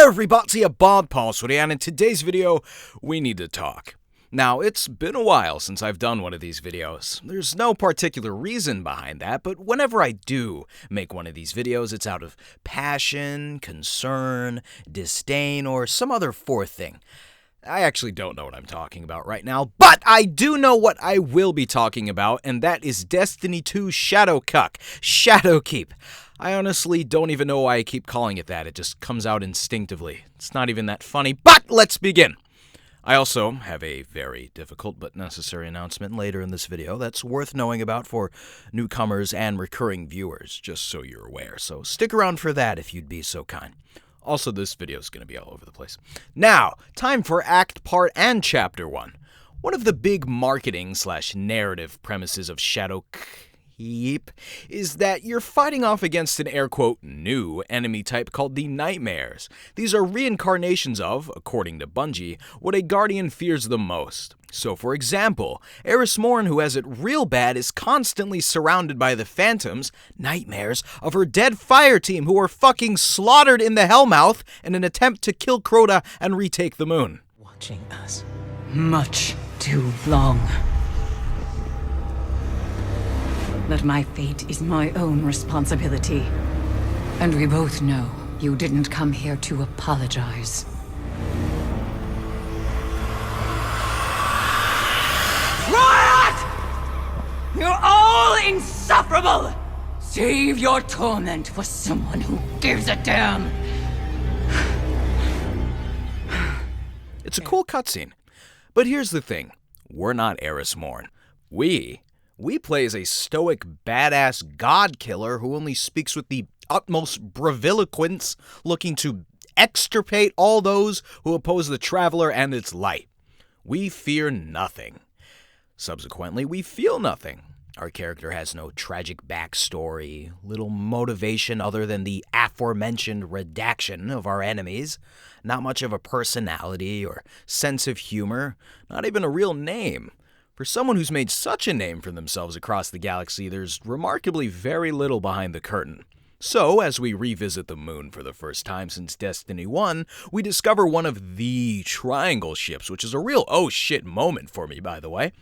everybody, Bob Paulswoody, and in today's video, we need to talk. Now, it's been a while since I've done one of these videos. There's no particular reason behind that, but whenever I do make one of these videos, it's out of passion, concern, disdain, or some other fourth thing. I actually don't know what I'm talking about right now, but I do know what I will be talking about, and that is Destiny 2 Shadowkeep. I honestly don't even know why I keep calling it that. It just comes out instinctively. It's not even that funny, but let's begin. I also have a very difficult but necessary announcement later in this video that's worth knowing about for newcomers and recurring viewers, just so you're aware. So stick around for that if you'd be so kind. Also, this video is going to be all over the place. Now, time for Act Part and Chapter 1. One of the big marketing/narrative premises of Shadowkeep is that you're fighting off against an air-quote new enemy type called the Nightmares. These are reincarnations of, according to Bungie, what a Guardian fears the most. So, for example, Eris Morn, who has it real bad, is constantly surrounded by the phantoms, nightmares, of her dead fire team who were fucking slaughtered in the Hellmouth in an attempt to kill Crota and retake the moon. Watching us much too long. That my fate is my own responsibility. And we both know you didn't come here to apologize. You're all insufferable! Save your torment for someone who gives a damn! It's a cool cutscene. But here's the thing. We're not Eris Morn. We play as a stoic, badass god killer who only speaks with the utmost braviloquence, looking to extirpate all those who oppose the Traveler and its light. We fear nothing. Subsequently, we feel nothing. Our character has no tragic backstory, little motivation other than the aforementioned redaction of our enemies, not much of a personality or sense of humor, not even a real name. For someone who's made such a name for themselves across the galaxy, there's remarkably very little behind the curtain. So, as we revisit the moon for the first time since Destiny 1, we discover one of the Triangle ships, which is a real oh shit moment for me, by the way.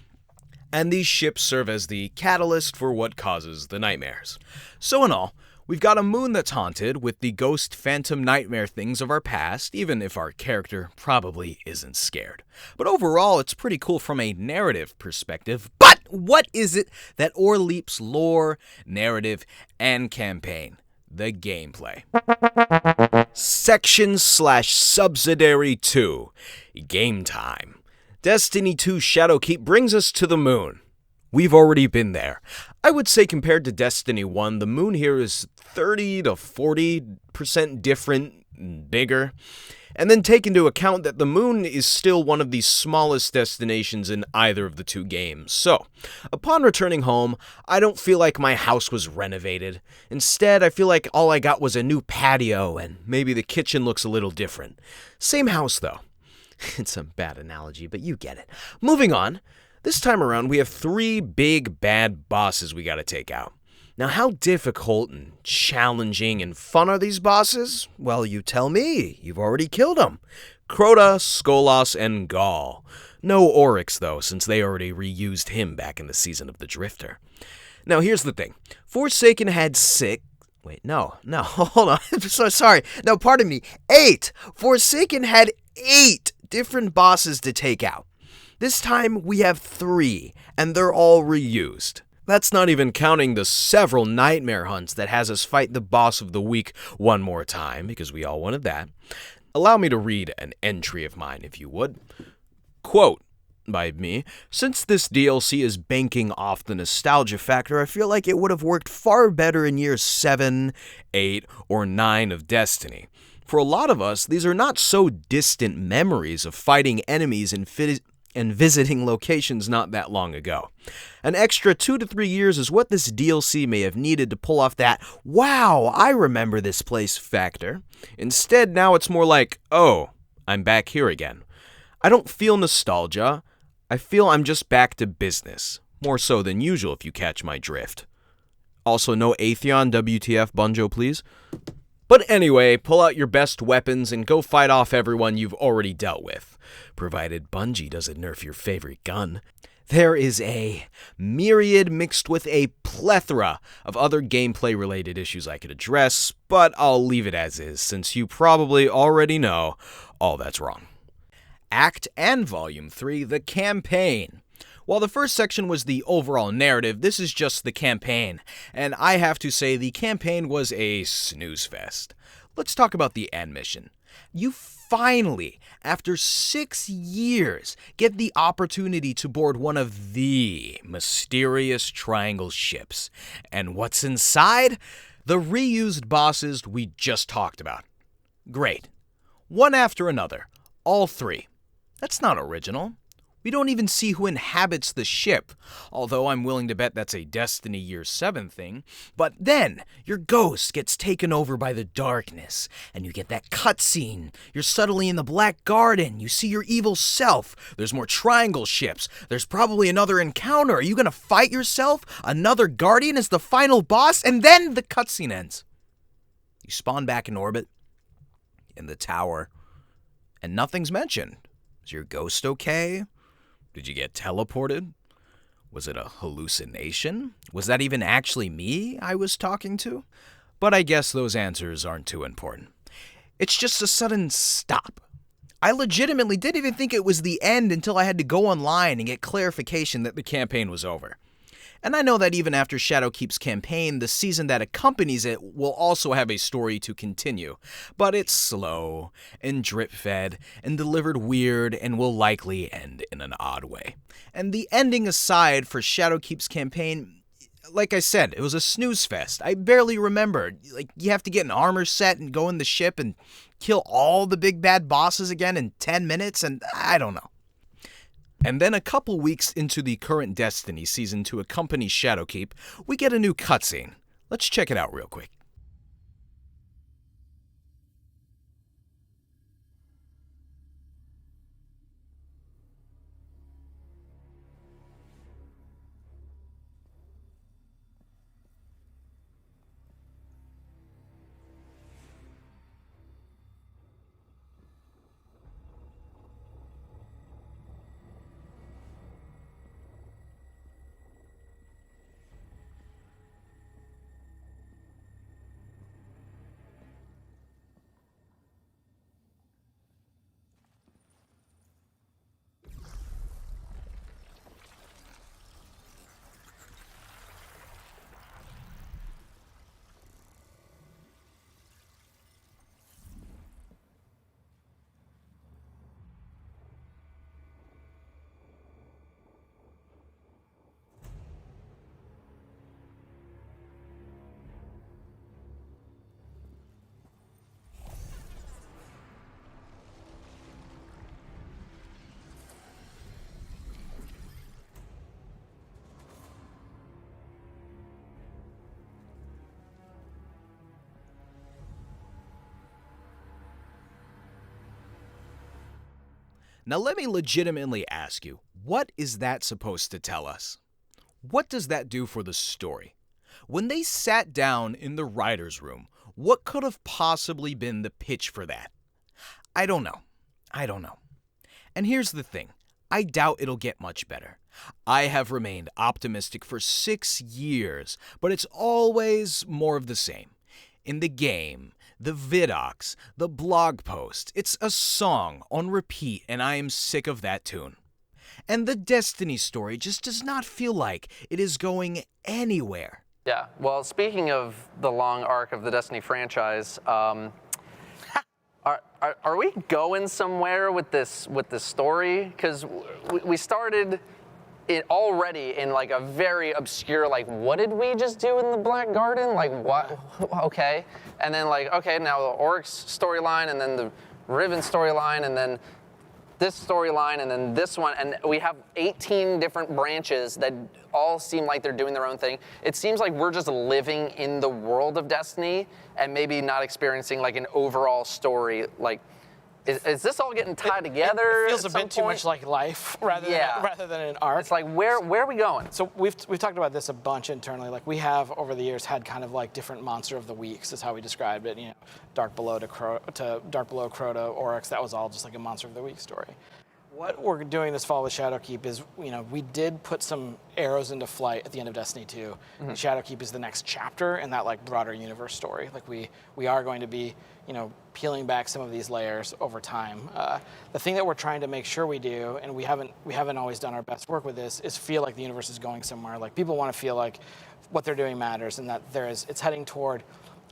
And these ships serve as the catalyst for what causes the nightmares. So in all, we've got a moon that's haunted with the ghost phantom nightmare things of our past, even if our character probably isn't scared. But overall, it's pretty cool from a narrative perspective. But what is it that o'erleaps lore, narrative, and campaign? The gameplay. Section/Subsidiary 2. Game time. Destiny 2 Shadowkeep brings us to the moon. We've already been there. I would say compared to Destiny 1, the moon here is 30 to 40% different, bigger. And then take into account that the moon is still one of the smallest destinations in either of the two games. So, upon returning home, I don't feel like my house was renovated. Instead, I feel like all I got was a new patio and maybe the kitchen looks a little different. Same house though. It's a bad analogy, but you get it. Moving on, this time around we have 3 big bad bosses we gotta take out. Now how difficult and challenging and fun are these bosses? Well, you tell me, you've already killed them. Crota, Skolas, and Gaul. No Oryx though, since they already reused him back in the Season of the Drifter. Now here's the thing, Forsaken had 6... Wait, no, hold on, I'm so sorry. No, pardon me, 8! Forsaken had 8 different bosses to take out. This time we have 3, and they're all reused. That's not even counting the several nightmare hunts that has us fight the boss of the week one more time, because we all wanted that. Allow me to read an entry of mine, if you would. Quote, by me, since this DLC is banking off the nostalgia factor, I feel like it would have worked far better in years 7, 8, or 9 of Destiny. For a lot of us, these are not so distant memories of fighting enemies and visiting locations not that long ago. An extra 2 to 3 years is what this DLC may have needed to pull off that, wow, I remember this place factor. Instead, now it's more like, oh, I'm back here again. I don't feel nostalgia. I feel I'm just back to business. More so than usual, if you catch my drift. Also, no Atheon WTF Bunjo, please. But anyway, pull out your best weapons and go fight off everyone you've already dealt with, provided Bungie doesn't nerf your favorite gun. There is a myriad mixed with a plethora of other gameplay-related issues I could address, but I'll leave it as is, since you probably already know all that's wrong. Act and Volume 3, the campaign. While the first section was the overall narrative, this is just the campaign, and I have to say the campaign was a snooze fest. Let's talk about the end mission. You finally, after 6 years, get the opportunity to board one of the mysterious Triangle ships. And what's inside? The reused bosses we just talked about. Great. One after another. All 3. That's not original. We don't even see who inhabits the ship, although I'm willing to bet that's a Destiny Year 7 thing. But then, your ghost gets taken over by the darkness, and you get that cutscene. You're suddenly in the Black Garden, you see your evil self, there's more Triangle ships, there's probably another encounter. Are you gonna fight yourself? Another Guardian is the final boss, and then the cutscene ends. You spawn back in orbit, in the tower, and nothing's mentioned. Is your ghost okay? Did you get teleported? Was it a hallucination? Was that even actually me I was talking to? But I guess those answers aren't too important. It's just a sudden stop. I legitimately didn't even think it was the end until I had to go online and get clarification that the campaign was over. And I know that even after Shadowkeep's campaign, the season that accompanies it will also have a story to continue. But it's slow, and drip-fed, and delivered weird, and will likely end in an odd way. And the ending aside for Shadowkeep's campaign, like I said, it was a snooze fest. I barely remembered. Like, you have to get an armor set and go in the ship and kill all the big bad bosses again in 10 minutes, and I don't know. And then a couple weeks into the current Destiny season to accompany Shadowkeep, we get a new cutscene. Let's check it out real quick. Now let me legitimately ask you, what is that supposed to tell us? What does that do for the story? When they sat down in the writer's room, what could have possibly been the pitch for that? I don't know. And here's the thing, I doubt it'll get much better. I have remained optimistic for 6 years, but it's always more of the same. In the game, the vidocs, the blog post, it's a song on repeat, and I am sick of that tune. And the Destiny story just does not feel like it is going anywhere. Yeah, well, speaking of the long arc of the Destiny franchise, are we going somewhere with this story? Because we started it already in like a very obscure, like, what did we just do in the Black Garden? Like, what? Okay. And then like, okay, now the Oryx storyline, and then the Riven storyline, and then this storyline, and then this one, and we have 18 different branches that all seem like they're doing their own thing. It seems like we're just living in the world of Destiny and maybe not experiencing like an overall story. Like, is this all getting tied together? It feels a at some bit too point? much like life rather than an arc. It's like where are we going? So we've talked about this a bunch internally. Like we have over the years had kind of like different monster of the weeks is how we described it. You know, Dark Below to Dark Below, Crota, Oryx. That was all just like a monster of the week story. What we're doing this fall with Shadowkeep is, you know, we did put some arrows into flight at the end of Destiny 2. Mm-hmm. Shadowkeep is the next chapter in that like broader universe story. Like we are going to be, you know, peeling back some of these layers over time. The thing that we're trying to make sure we do, and we haven't always done our best work with this, is feel like the universe is going somewhere. Like people want to feel like what they're doing matters, and that it's heading toward,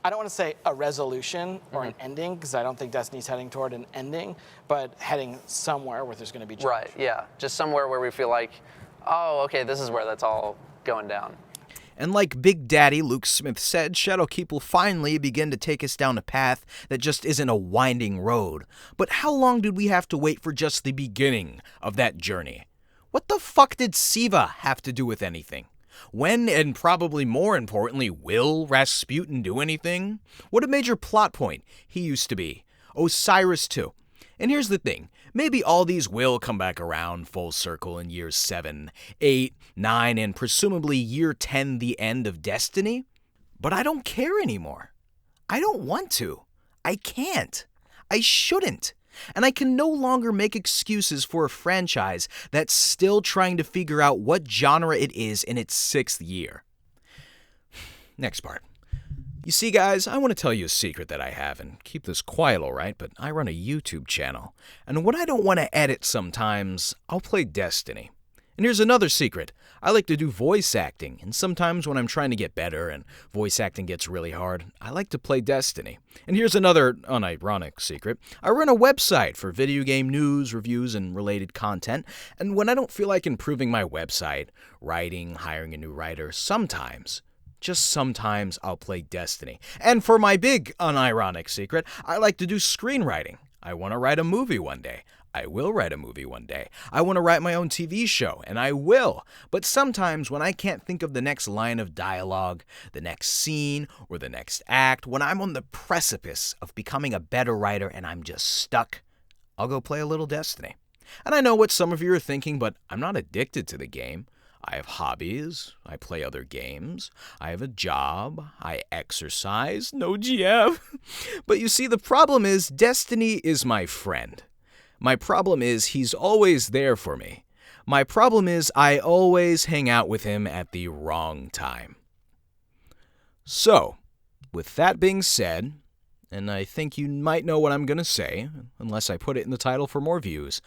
I don't want to say a resolution or an ending, because I don't think Destiny's heading toward an ending, but heading somewhere where there's going to be change. Right, yeah. Just somewhere where we feel like, oh, okay, this is where that's all going down. And like Big Daddy Luke Smith said, Shadowkeep will finally begin to take us down a path that just isn't a winding road. But how long did we have to wait for just the beginning of that journey? What the fuck did Siva have to do with anything? When, and probably more importantly, will Rasputin do anything? What a major plot point he used to be. Osiris too. And here's the thing, maybe all these will come back around full circle in years 7, 8, 9, and presumably year 10, the end of Destiny. But I don't care anymore. I don't want to. I can't. I shouldn't. And I can no longer make excuses for a franchise that's still trying to figure out what genre it is in its 6th year. Next part. You see, guys, I want to tell you a secret that I have, and keep this quiet, alright, but I run a YouTube channel, and when I don't want to edit sometimes, I'll play Destiny. And here's another secret. I like to do voice acting, and sometimes when I'm trying to get better and voice acting gets really hard, I like to play Destiny. And here's another unironic secret. I run a website for video game news, reviews, and related content, and when I don't feel like improving my website, writing, hiring a new writer, sometimes, just sometimes, I'll play Destiny. And for my big unironic secret, I like to do screenwriting. I want to write a movie one day. I will write a movie one day. I want to write my own TV show, and I will. But sometimes when I can't think of the next line of dialogue, the next scene, or the next act, when I'm on the precipice of becoming a better writer and I'm just stuck, I'll go play a little Destiny. And I know what some of you are thinking, but I'm not addicted to the game. I have hobbies, I play other games, I have a job, I exercise, no GF. But you see, the problem is Destiny is my friend. My problem is he's always there for me. My problem is I always hang out with him at the wrong time. So, with that being said, and I think you might know what I'm going to say, unless I put it in the title for more views,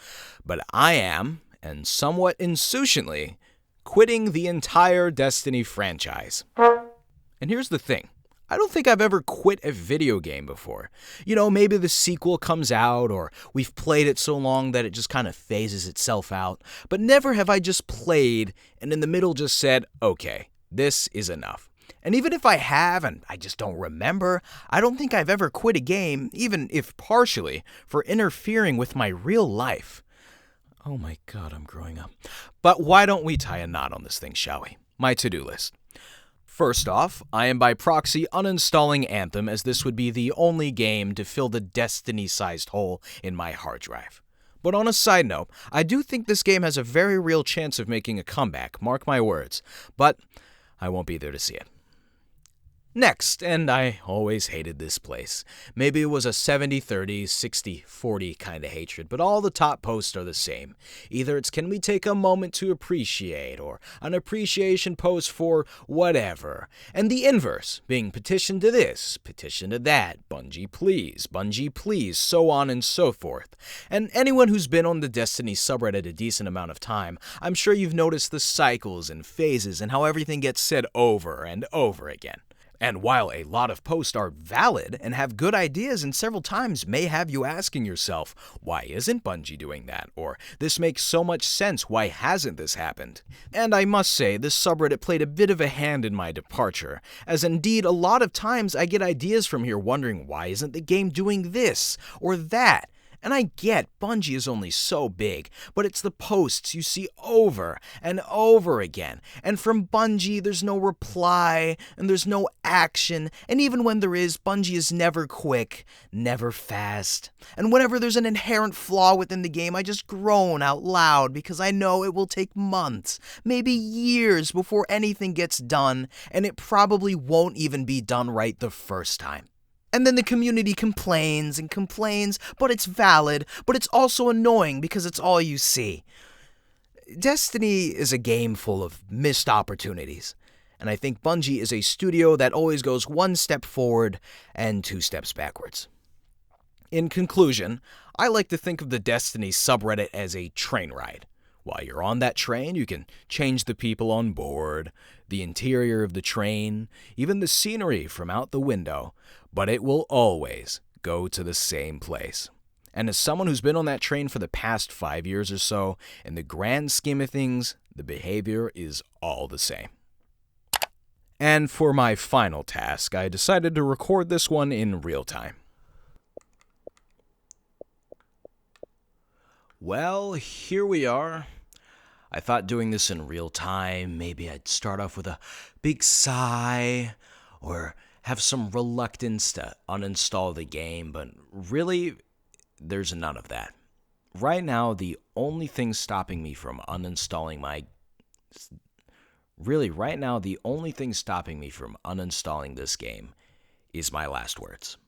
but I am, and somewhat insouciantly, quitting the entire Destiny franchise. And here's the thing. I don't think I've ever quit a video game before. You know, maybe the sequel comes out, or we've played it so long that it just kind of phases itself out. But never have I just played and in the middle just said, okay, this is enough. And even if I have, and I just don't remember, I don't think I've ever quit a game, even if partially, for interfering with my real life. Oh my God, I'm growing up. But why don't we tie a knot on this thing, shall we? My to-do list. First off, I am by proxy uninstalling Anthem, as this would be the only game to fill the Destiny-sized hole in my hard drive. But on a side note, I do think this game has a very real chance of making a comeback, mark my words, but I won't be there to see it. Next, and I always hated this place. Maybe it was a 70-30, 60-40 kind of hatred, but all the top posts are the same. Either it's can we take a moment to appreciate, or an appreciation post for whatever. And the inverse, being petition to this, petition to that, Bungie please, so on and so forth. And anyone who's been on the Destiny subreddit a decent amount of time, I'm sure you've noticed the cycles and phases and how everything gets said over and over again. And while a lot of posts are valid and have good ideas and several times may have you asking yourself, why isn't Bungie doing that? Or, this makes so much sense, why hasn't this happened? And I must say, this subreddit played a bit of a hand in my departure, as indeed a lot of times I get ideas from here wondering, why isn't the game doing this or that? And I get Bungie is only so big, but it's the posts you see over and over again. And from Bungie, there's no reply, and there's no action, and even when there is, Bungie is never quick, never fast. And whenever there's an inherent flaw within the game, I just groan out loud because I know it will take months, maybe years before anything gets done, and it probably won't even be done right the first time. And then the community complains and complains, but it's valid, but it's also annoying because it's all you see. Destiny is a game full of missed opportunities, and I think Bungie is a studio that always goes one step forward and two steps backwards. In conclusion, I like to think of the Destiny subreddit as a train ride. While you're on that train, you can change the people on board, the interior of the train, even the scenery from out the window, but it will always go to the same place. And as someone who's been on that train for the past 5 years or so, in the grand scheme of things, the behavior is all the same. And for my final task, I decided to record this one in real time. Well, here we are. I thought doing this in real time, maybe I'd start off with a big sigh, or have some reluctance to uninstall the game, but really, there's none of that. Right now, the only thing stopping me from uninstalling this game is my last words.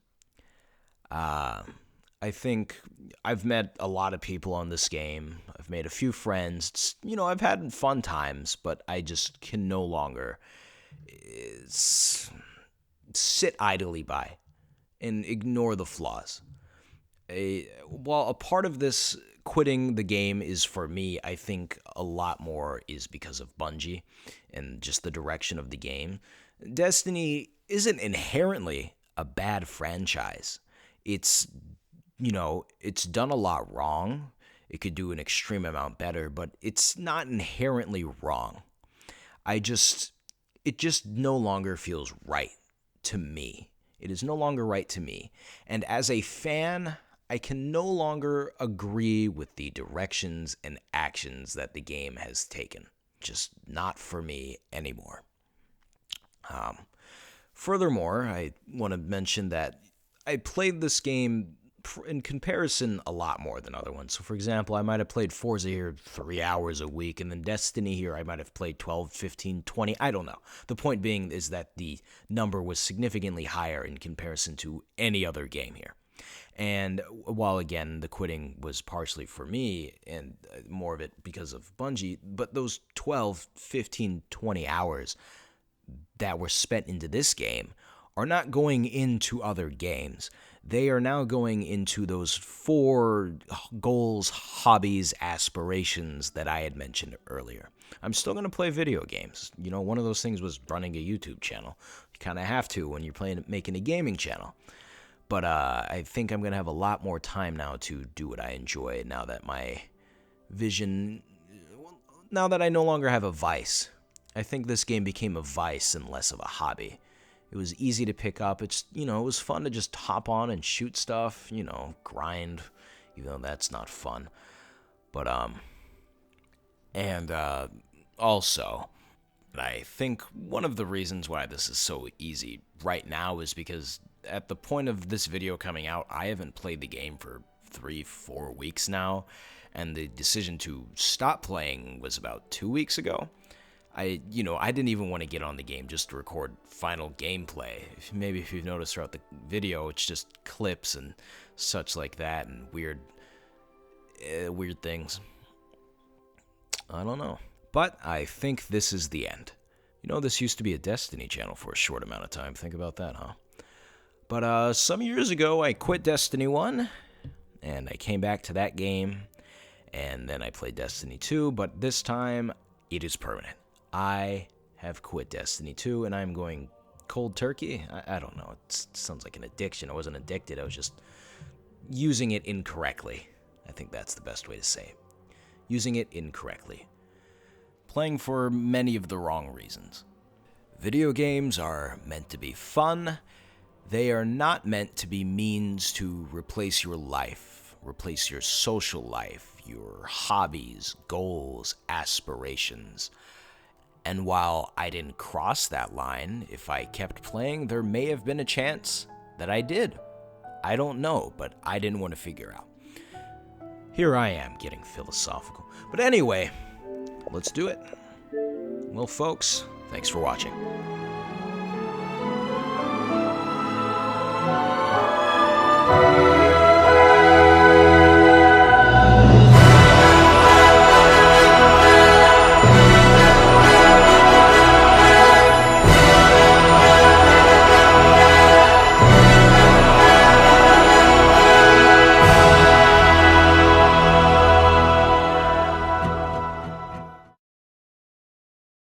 I think I've met a lot of people on this game. I've made a few friends. I've had fun times, but I just can no longer sit idly by and ignore the flaws. While a part of this quitting the game is for me, I think a lot more is because of Bungie and just the direction of the game. Destiny isn't inherently a bad franchise. It's done a lot wrong. It could do an extreme amount better, but it's not inherently wrong. It just no longer feels right to me. It is no longer right to me. And as a fan, I can no longer agree with the directions and actions that the game has taken. Just not for me anymore. Furthermore, I want to mention that I played this game in comparison a lot more than other ones. So for example, I might have played Forza here 3 hours a week, and then Destiny here I might have played 12, 15, 20, I don't know. The point being is that the number was significantly higher in comparison to any other game here. And while again, the quitting was partially for me and more of it because of Bungie, but those 12, 15, 20 hours that were spent into this game are not going into other games. They are now going into those 4 goals, hobbies, aspirations that I had mentioned earlier. I'm still going to play video games. One of those things was running a YouTube channel. You kind of have to when you're making a gaming channel. But I think I'm going to have a lot more time now to do what I enjoy now that my vision, now that I no longer have a vice. I think this game became a vice and less of a hobby. It was easy to pick up. It was fun to just hop on and shoot stuff, grind, even though that's not fun. But, also, I think one of the reasons why this is so easy right now is because at the point of this video coming out, I haven't played the game for 3-4 weeks now, and the decision to stop playing was about 2 weeks ago. I didn't even want to get on the game just to record final gameplay. Maybe if you've noticed throughout the video, it's just clips and such like that and weird things. I don't know. But I think this is the end. This used to be a Destiny channel for a short amount of time. Think about that, huh? But some years ago, I quit Destiny 1, and I came back to that game, and then I played Destiny 2, but this time, it is permanent. I have quit Destiny 2, and I'm going cold turkey. I don't know. It sounds like an addiction. I wasn't addicted. I was just using it incorrectly. I think that's the best way to say it. Using it incorrectly. Playing for many of the wrong reasons. Video games are meant to be fun. They are not meant to be means to replace your life replace your social life, your hobbies, goals, aspirations. And while I didn't cross that line, if I kept playing, there may have been a chance that I did. I don't know, but I didn't want to figure out. Here I am getting philosophical. But anyway, let's do it. Well, folks, thanks for watching.